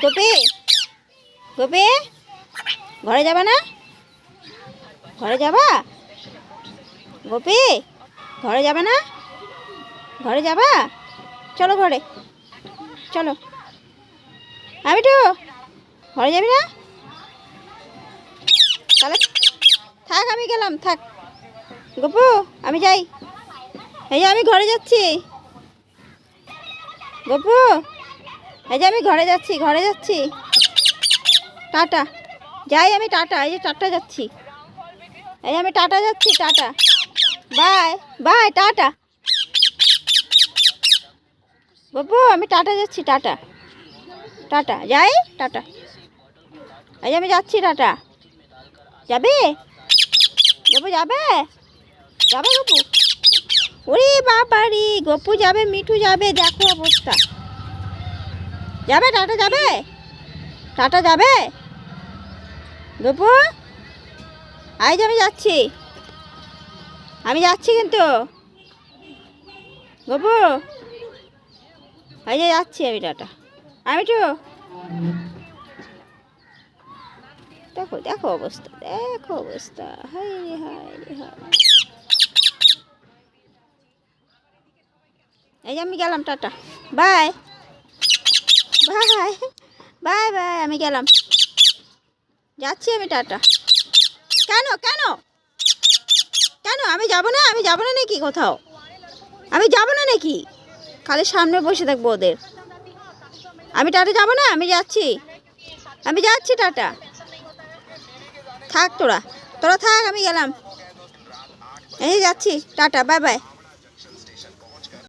গোপী, গোপী, ঘরে যাবা না? ঘরে যাবা? গোপী, ঘরে যাবে না? ঘরে যাবা? চলো ঘরে, চলো। আমি তো ঘরে যাবি না? তাহলে থাক, আমি গেলাম, থাক। গোপু, আমি যাই। এই যে আমি ঘরে যাচ্ছি। গোপু, এই যে আমি ঘরে যাচ্ছি, ঘরে যাচ্ছি। টাটা, যাই আমি, টাটা। এই যে টাটা যাচ্ছি, এই আমি টাটা যাচ্ছি, tata, bye bye, tata. Gopu, আমি টাটা যাচ্ছি, টাটা, টাটা, যাই, টাটা। এই আমি যাচ্ছি, টাটা। যাবে গোপু? যাবে? যাবে গোপু? ওরে বাবারি, গোপু যাবে, মিঠু যাবে, দেখো অবস্থা। যাবে? টাটা যাবে? টাটা যাবে? গোপু, আজ আমি যাচ্ছি, আমি যাচ্ছি কিন্তু। গোপু, এই যে যাচ্ছি আমি, টাটা। আমি তো দেখো, দেখো অবস্থা, দেখো অবস্থা, হাই রে হাই রে হাই। এই যে আমি গেলাম, tata, bye bye bye bye, আমি গেলাম, যাচ্ছি আমি, টাটা। কেন কেন কেন? আমি যাব না? আমি যাব না নাকি কোথাও? আমি যাব না নাকি? খালি সামনে বসে থাকবো ওদের। আমি টাটা যাব না? আমি যাচ্ছি, আমি যাচ্ছি, টাটা। থাক তোরা, তোরা থাক, আমি গেলাম, এই যাচ্ছি, টাটা, বাই বাই।